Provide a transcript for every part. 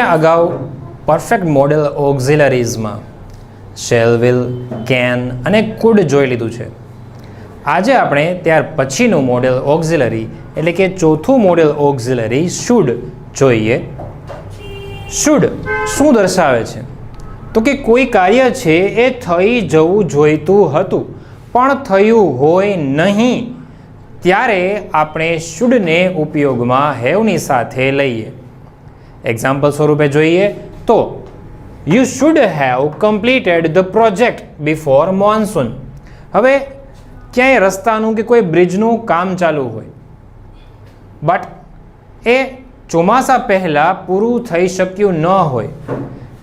આપણે અગાઉ perfect model ઓક્ઝિલરીઝમાં શેલ, વિલ, કેન અને કુડ જોઈ લીધું છે. આજે આપણે ત્યાર પછીનું મોડેલ ઓક્ઝિલરી એટલે કે ચોથું મોડેલ ઓક્ઝિલરી શુડ જોઈએ. શુડ શું દર્શાવે છે? તો કે કોઈ કાર્ય છે એ થઈ જવું જોઈતું હતું પણ થયું હોય નહીં, ત્યારે આપણે શુડને ઉપયોગમાં હેવની સાથે લઈએ. એક્ઝામ્પલ સ્વરૂપે જોઈએ તો you should have completed the project before monsoon. હવે ક્યાંય રસ્તાનું કે કોઈ બ્રિજનું કામ ચાલુ હોય બટ એ ચોમાસા પહેલાં પૂરું થઈ શક્યું ન હોય,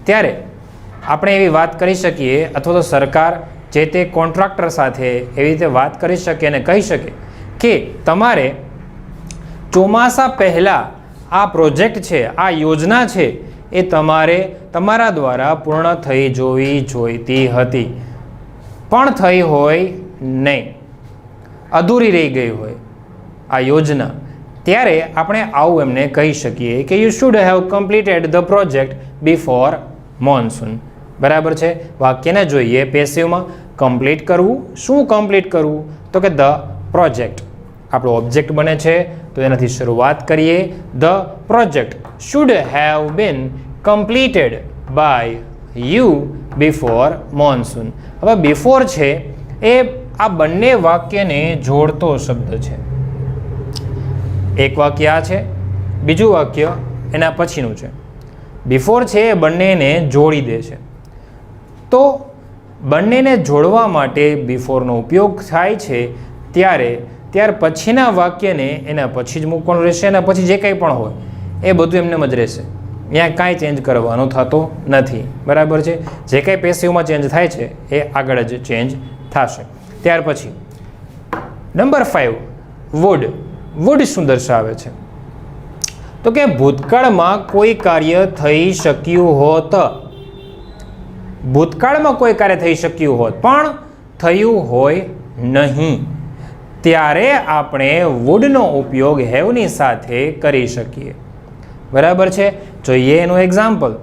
ત્યારે આપણે એવી વાત કરી શકીએ અથવા તો સરકાર જે તે કોન્ટ્રાક્ટર સાથે એવી રીતે વાત કરી શકે અને કહી શકે કે તમારે ચોમાસા પહેલાં આ પ્રોજેક્ટ છે, આ યોજના છે એ તમારે તમારા દ્વારા પૂર્ણ થઈ જોવી જોઈતી હતી પણ થઈ હોય નહીં, અધૂરી રહી ગઈ હોય આ યોજના, ત્યારે આપણે આવું એમને કહી શકીએ કે you should have completed the project before monsoon. બરાબર છે. વાક્યને જોઈએ પેસિવમાં. કમ્પ્લીટ કરવું. શું કમ્પ્લીટ કરવું? તો કે ધ પ્રોજેક્ટ આપણો ઓબ્જેક્ટ બને છે, તો એનાથી શરૂઆત કરીએ. The project should have been completed by you before monsoon. હવે બિફોર છે એ આ બંને વાક્યને જોડતો શબ્દ છે. એક વાક્ય આ છે, બીજું વાક્ય એના પછીનું છે. બિફોર છે એ બંનેને જોડી દે છે. તો બંનેને જોડવા માટે બિફોરનો ઉપયોગ થાય છે ત્યાર પછીના વાક્યને એના પછી જ મૂકવાનું રહેશે. એના પછી જે કંઈ પણ હોય એ બધું એમને જ રહેશે. ત્યાં કાંઈ ચેન્જ કરવાનો થતો નથી. બરાબર છે. જે કંઈ પેસિવમાં ચેન્જ થાય છે એ આગળ જ ચેન્જ થશે. ત્યાર પછી નંબર 5 વુડ. વુડ શું દર્શાવે છે? તો કે ભૂતકાળમાં કોઈ કાર્ય થઈ શક્યું હોત, ભૂતકાળમાં કોઈ કાર્ય થઈ શક્યું હોત પણ થયું હોય નહીં, ત્યારે આપણે વુડનો ઉપયોગ હેવની સાથે કરી શકીએ. બરાબર છે. જોઈએ એનું example.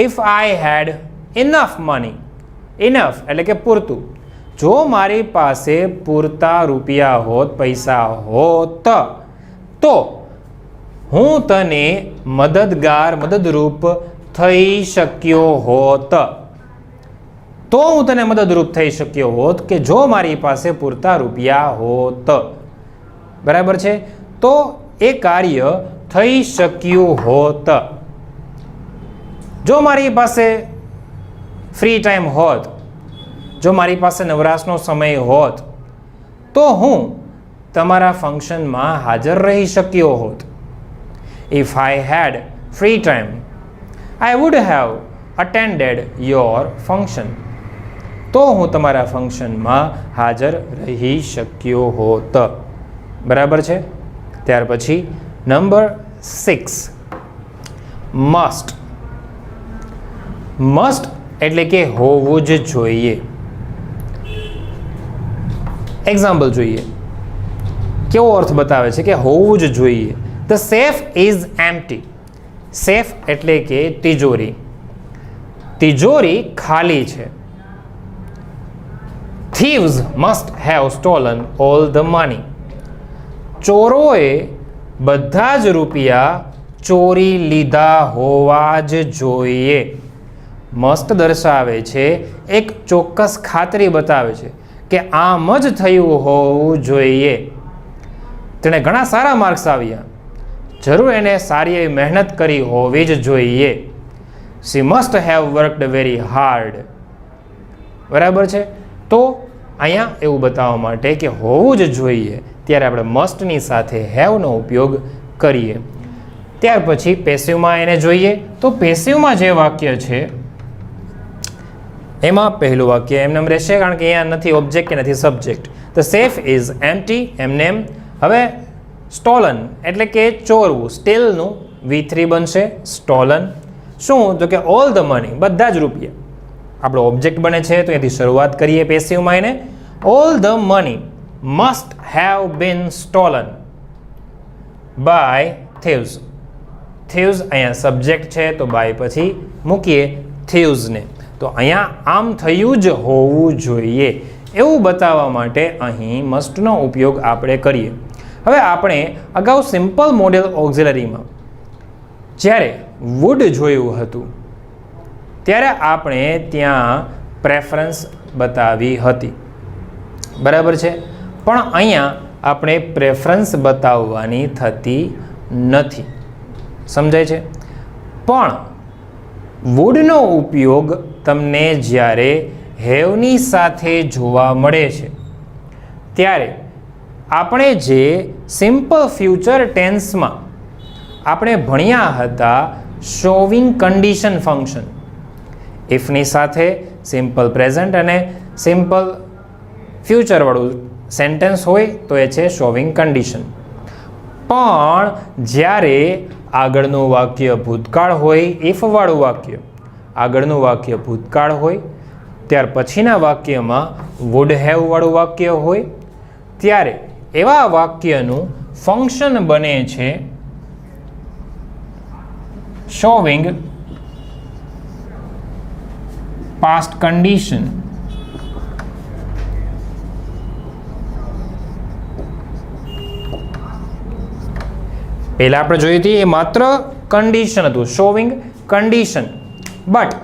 If I head enough money. Enough એટલે કે પૂરતું. જો મારી પાસે પૂરતા રૂપિયા હોત, પૈસા હોત, તો હું તને મદદરૂપ થઈ શક્યો હોત. તો હું તને મદદરૂપ થઈ શક્યો હોત કે જો મારી પાસે પૂરતા રૂપિયા હોત. બરાબર છે. તો એ કાર્ય થઈ શક્યું હોત. જો મારી પાસે ફ્રી ટાઈમ હોત, જો મારી પાસે નવરાશનો સમય હોત, તો હું તમારા ફંક્શનમાં હાજર રહી શક્યો હોત. If I had free time I would have attended your function. તો હું તમારા ફંક્શનમાં હાજર રહી શક્યો હોત. બરાબર છે. ત્યાર પછી નંબર 6 મસ્ટ. મસ્ટ એટલે કે હોવું જ જોઈએ. એક્ઝામ્પલ જોઈએ. કેવો અર્થ બતાવે છે કે હોવું જ જોઈએ. The safe is empty. Safe એટલે કે તિજોરી. તિજોરી ખાલી છે. Thieves must have stolen all the money. ચોરોએ બધા જ રૂપિયા ચોરી લીધા હોવા જ જોઈએ. મસ્ટ દર્શાવે છે એક ચોક્કસ ખાતરી બતાવે છે કે આમ જ થયું હોવું જોઈએ. તેણે ઘણા સારા માર્ક્સ આવ્યા, જરૂર એને સારી એવી મહેનત કરી હોવી જ જોઈએ. She must have worked very hard. બરાબર છે. તો અહીંયા એવું બતાવવા માટે કે હોવું જ જોઈએ ત્યારે આપણે મસ્ટની સાથે હેવનો ઉપયોગ કરીએ. ત્યાર પછી પેસિવમાં એને જોઈએ તો પેસિવમાં જે વાક્ય છે એમાં પહેલું વાક્ય એમને રહેશે કારણ કે અહીંયા નથી ઓબ્જેક્ટ કે નથી subject. The safe is empty. એમને હવે સ્ટોલન એટલે કે ચોરવું. સ્ટીલનું V3 બનશે સ્ટોલન. શું? તો કે ઓલ ધ મની. બધા જ રૂપિયા. આપણો ઓબ્જેક્ટ બને છે તો એથી શરૂઆત કરીએ પેસિવમાં એને. All the money must have been stolen by thieves. Thieves, અહીંયા સબ્જેક્ટ છે તો બાય પછી મૂકીએ થીવ્સને. તો અહીંયા આમ થયું જ હોવું જોઈએ એવું બતાવવા માટે અહીં મસ્ટનો ઉપયોગ આપણે કરીએ. હવે આપણે અગાઉ સિમ્પલ મોડેલ ઓક્ઝિલરીમાં જ્યારે વુડ જોયું હતું ત્યારે આપણે ત્યાં પ્રેફરન્સ બતાવી હતી, બરાબર છે. પણ અહીંયા આપણે પ્રેફરન્સ બતાવવાની થતી નથી, સમજાય છે. પણ વુડનો ઉપયોગ તમને જ્યારે હેવની સાથે જોવા મળે છે ત્યારે આપણે જે સિમ્પલ ફ્યુચર ટેન્સમાં આપણે ભણ્યા હતા શોવિંગ કન્ડિશન ફંક્શન, ઇફની સાથે સિમ્પલ પ્રેઝન્ટ અને સિમ્પલ ફ્યુચરવાળું સેન્ટેન્સ હોય તો એ છે શોવિંગ કન્ડિશન. પણ જ્યારે આગળનું વાક્ય ભૂતકાળ હોય, ઇફવાળું વાક્ય, આગળનું વાક્ય ભૂતકાળ હોય, ત્યાર પછીના વાક્યમાં વુડ હેવ વાળું વાક્ય હોય ત્યારે એવા વાક્યનું ફંક્શન બને છે શોવિંગ પાસ્ટ કન્ડિશન. પહેલા આપણે જોયું હતું એ માત્ર કન્ડિશન હતું, શોવિંગ કન્ડિશન. બટ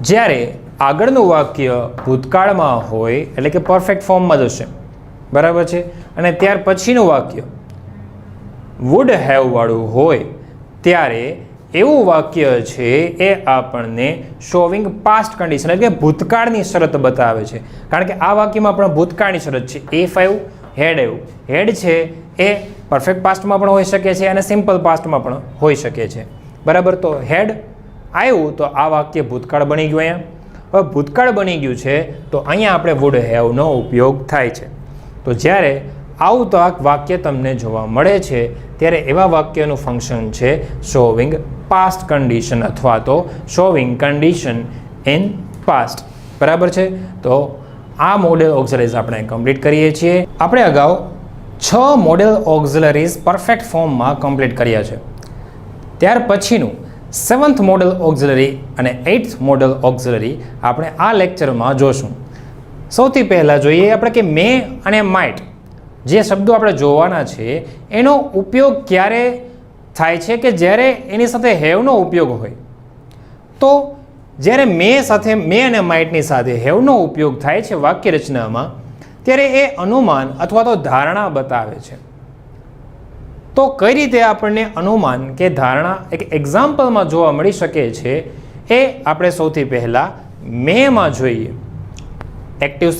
જ્યારે આગળનું વાક્ય ભૂતકાળમાં હોય એટલે કે પરફેક્ટ ફોર્મમાં જશે, બરાબર છે, અને ત્યાર પછીનું વાક્ય વુડ હેવ વાળું હોય ત્યારે એવું વાક્ય છે એ આપણને શોવિંગ પાસ્ટ કન્ડિશન એટલે કે ભૂતકાળની શરત બતાવે છે. કારણ કે આ વાક્યમાં પણ ભૂતકાળની શરત છે. ઇફ આવ્યું, હેડ આવ્યું. હેડ છે એ પરફેક્ટ પાસ્ટમાં પણ હોઈ શકે છે અને સિમ્પલ પાસ્ટમાં પણ હોઈ શકે છે, બરાબર. તો હેડ આવ્યું તો આ વાક્ય ભૂતકાળ બની ગયું. અહીંયા હવે ભૂતકાળ બની ગયું છે તો અહીંયા આપણે વુડ હેવનો ઉપયોગ થાય છે. તો જ્યારે આવું તો આ વાક્ય તમને જોવા મળે છે ત્યારે એવા વાક્યનું ફંક્શન છે શોવિંગ પાસ્ટ કન્ડિશન અથવા તો શોવિંગ કન્ડિશન ઇન પાસ્ટ, બરાબર છે. તો આ મોડેલ ઓક્ઝિલરીઝ આપણે કમ્પ્લીટ કરીએ છીએ. આપણે અગાઉ 6 મોડેલ ઓક્ઝિલરીઝ પરફેક્ટ ફોર્મમાં કમ્પ્લીટ કર્યા છે. ત્યાર પછીનું 7th મોડેલ ઓક્ઝિલરી અને 8th મોડેલ ઓક્ઝિલરી આપણે આ લેક્ચરમાં જોશું. સૌથી પહેલાં જોઈએ આપણે કે મે અને માઇટ જે શબ્દો આપણે જોવાના છે એનો ઉપયોગ ક્યારે થાય છે કે જ્યારે એની સાથે હેવનો ઉપયોગ હોય. તો જ્યારે મે અને માઇટની સાથે હેવનો ઉપયોગ થાય છે વાક્ય રચનામાં ત્યારે એ અનુમાન અથવા તો ધારણા બતાવે છે. તો કઈ રીતે આપણને અનુમાન કે ધારણા એક એક્ઝામ્પલમાં જોવા મળી શકે છે એ આપણે સૌથી પહેલાં મેમાં જોઈએ. એક્ટિવ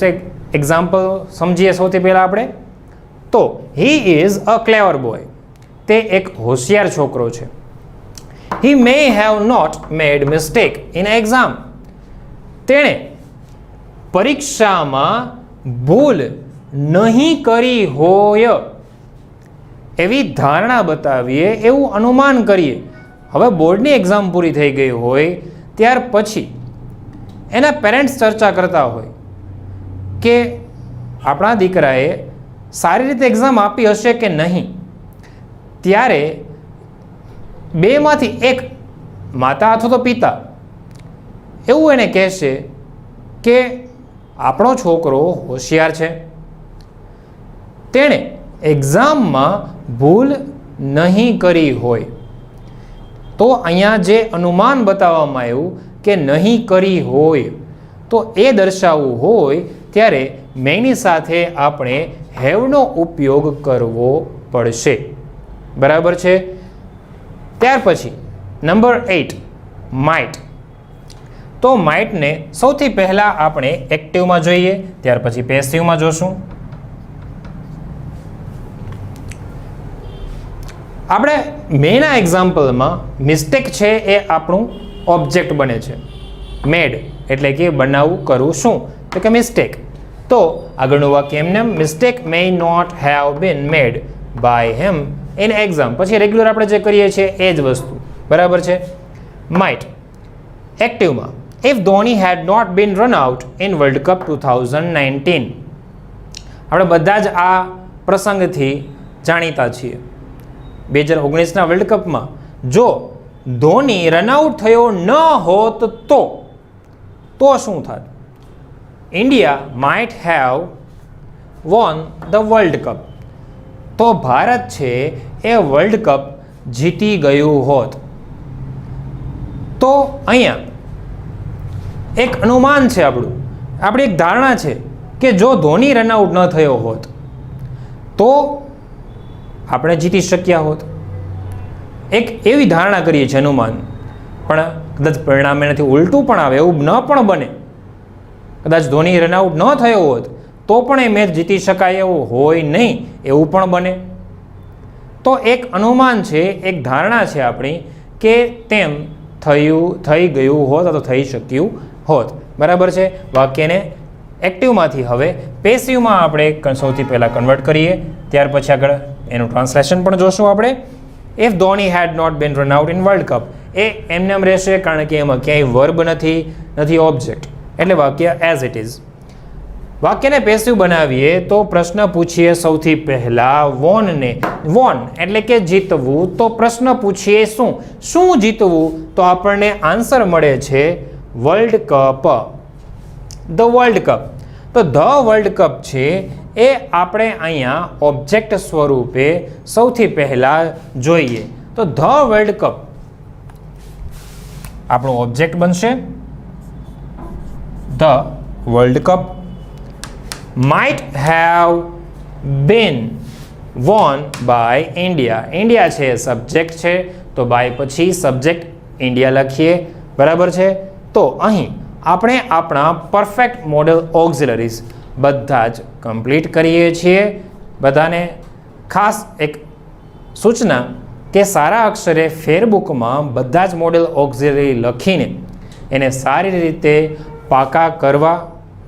એક્ઝામ્પલ સમજીએ સૌથી પહેલાં આપણે. તો he is a clever boy, તે એક હોશિયાર છોકરો છે. He may have not made mistake in exam, તેણે પરીક્ષામાં ભૂલ નહીં કરી હોય એવી ધારણા બતાવીએ, એવું અનુમાન કરીએ. હવે બોર્ડની એક્ઝામ પૂરી થઈ ગઈ હોય ત્યાર પછી એના પેરેન્ટ્સ ચર્ચા કરતા હોય કે આપણા દીકરાએ સારી રીતે એક્ઝામ આપી હશે કે નહીં, ત્યારે બેમાંથી એક માતા અથવા તો પિતા એવું એને કહેશે કે આપણો છોકરો હોશિયાર છે, તેણે એક્ઝામમાં ભૂલ નહીં કરી હોય. તો અહીંયા જે અનુમાન બતાવવામાં આવ્યું કે નહીં કરી હોય તો એ દર્શાવવું હોય ત્યારે મેની સાથે આપણે હેવનો ઉપયોગ કરવો પડશે, બરાબર છે. ત્યાર પછી નંબર 8 માઇટ. તો માઇટને સૌથી પહેલાં આપણે એક્ટિવમાં જોઈએ, ત્યાર પછી પેસિવમાં જોશું. આપણે મેના એક્ઝામ્પલમાં મિસ્ટેક છે એ આપણું ઓબ્જેક્ટ બને છે. મેડ એટલે કે બનાવવું, કરવું, શું તો કે મિસ્ટેક. તો આગળનું વાક્ય એમને mistake may not have been made by him in exam. પછી રેગ્યુલર આપણે જે કરીએ છીએ એ જ વસ્તુ, બરાબર છે. માઇટ એક્ટિવમાં if Dhoni had not been run out in world cup 2019. આપણે બધા જ આ પ્રસંગથી જાણીતા છીએ. 2019ના વર્લ્ડ કપમાં જો ધોની રનઆઉટ થયો ન હોત તો શું થાત? India might have won the world cup. તો ભારત છે એ વર્લ્ડ કપ જીતી ગયું હોત. તો અહીંયા એક અનુમાન છે આપણી એક ધારણા છે કે જો ધોની રનઆઉટ ન થયો હોત તો આપણે જીતી શક્યા હોત. એક એવી ધારણા કરીએ છીએ, અનુમાન. પણ કદાચ પરિણામે નથી, ઉલટું પણ આવે, એવું ન પણ બને. કદાચ ધોની રનઆઉટ ન થયો હોત તો પણ એ મેચ જીતી શકાય એવું હોય નહીં, એવું પણ બને. તો એક અનુમાન છે, એક ધારણા છે આપણી કે તેમ થઈ ગયું હોત અથવા થઈ શક્યું હોત. બરાબર છે. વાક્યને એક્ટિવમાંથી હવે પેસિવમાં આપણે સૌથી પહેલાં કન્વર્ટ કરીએ, ત્યાર પછી આગળ એનું ટ્રાન્સલેશન પણ જોશું આપણે. If Dhoni had not been run out in world cup, એ એમને એમ રહેશે કારણ કે એમાં ક્યાંય વર્બ નથી ઓબ્જેક્ટ, એટલે વાક્ય એઝ ઇટ ઇઝ. વાક્યને પેસિવ બનાવીએ તો પ્રશ્ન પૂછીએ સૌથી પહેલા વોનને. વોન એટલે કે જીતવું. તો પ્રશ્ન પૂછીએ શું જીતવું? તો આપણને આન્સર મળે છે world cup. The world cup. તો ધ વર્લ્ડ કપ છે એ આપણે અહીંયા ઓબ્જેક્ટ સ્વરૂપે સૌથી પહેલા જોઈએ. તો ધ વર્લ્ડ કપ આપણું ઓબ્જેક્ટ બનશે. The world cup might have been won by India. India છે સબ્જેક્ટ છે, તો બાય પછી સબ્જેક્ટ ઇન્ડિયા લખીએ. બરાબર છે. તો અહીં આપણે આપણા પરફેક્ટ મોડલ ઓક્ઝિલરીઝ બધા જ કમ્પ્લીટ કરીએ છીએ. બધાને ખાસ એક સૂચના કે સારા અક્ષરે ફેરબુકમાં બધા જ મોડેલ ઓક્ઝિલરી લખીને એને સારી રીતે પાકા કરવા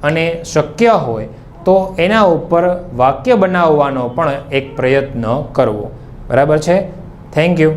અને શક્ય હોય તો એના ઉપર વાક્ય બનાવવાનો પણ એક પ્રયત્ન કરવો. બરાબર છે. Thank you.